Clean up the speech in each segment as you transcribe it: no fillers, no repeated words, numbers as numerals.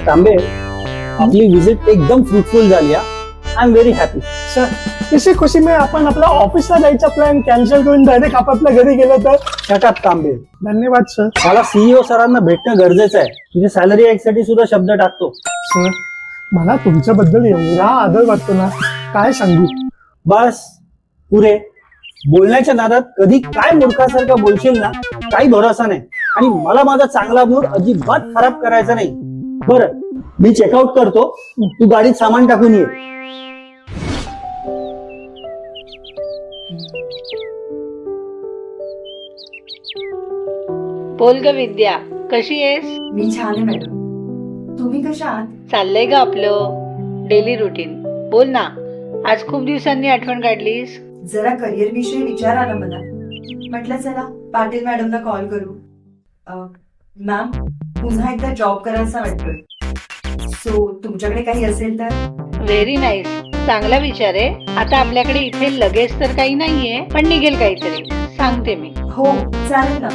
तांबे, आपली विजिट एकदम फ्रुटफुल झाली. I am very happy. Sir इसी खुशी में आपण आपला ऑफिसला जायचा प्लॅन कॅन्सल करून डायरेक्ट आपापल्या घरी गेलो तर. शट तांबे. धन्यवाद सर. मला सीईओ सरांना भेटणं गरजेचं आहे. तुझ्या सॅलरी साठी सुद्धा शब्द टाकतो. सर मला तुमच्याबद्दल एवढा आदर वाटतो ना, काय सांगू. बस पुरे. बोलण्याच्या नादात कधी काय मूर्खासारखं बोलशील ना, काही भरोसा नाही. आणि मला माझा चांगला मूड अजिबात खराब करायचा नाही. बरं, मी चेकआउट करतो. तू गाडीत सामान टाकून ये. बोल ग विद्या, कशी आहेस? मी छान आहे मॅडम. तुम्ही कशा आहात? चाललंय ग आपलं डेली रुटीन. बोल ना, आज खूप दिवसांनी आठवण काढलीस. जरा करिअर विषयी विचार आला मला. म्हटलं चला पाटील मॅडमला कॉल करू. मॅम, पुन्हा एकदा जॉब करायचा वाटतोय. सो तुमच्याकडे काही असेल तर. व्हेरी नाईस, चांगला विचार आहे. आता आपल्याकडे इथे लगेच तर काही नाहीये, पण निघेल काहीतरी. सांगते मी. हो चालेल ना.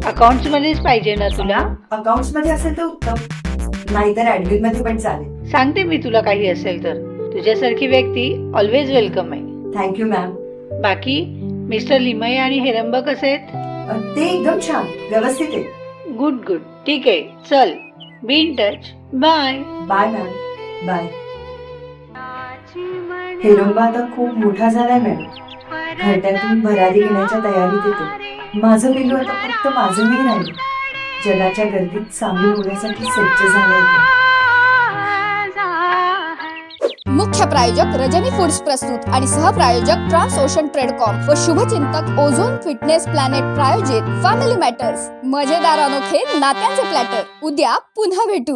अकाउंट्स मध्येच पाहिजे ना तुला? अकाउंट्स मध्ये असेल तर उत्तम, नाहीतर ऍडमिन मध्ये पण चालेल. सांगते मी तुला काही असेल तर. तुझ्यासारखी व्यक्ती ऑलवेज वेलकम आहे. Thank you ma'am. बाकी मिस्टर लिमये आणि हेरंब कसे आहेत? ते एकदम छान व्यवस्थित आहे. गुड गुड, ठीक आहे. चल, be in touch. Bye. Bye ma'am. Bye. Heramba आता खूप मोठा झालाय मॅडम. घरट्यातून भरारी घेण्याच्या तयारीत येतो. माझं पिल्लू आता फक्त माझं नाही राहिलं, जगाच्या गर्दीत सामील होण्यासाठी सज्ज झालं होतं. मुख्य प्रायोजक रजनी फूड्स प्रस्तुत आणि सहप्रायोजक ट्रान्स ओशन ट्रेडकॉम व शुभचिंतक ओझोन फिटनेस प्लॅनेट प्रायोजित फॅमिली मॅटर्स. मजेदार अनोखे नात्यांचे प्लॅटर. उद्या पुन्हा भेटू.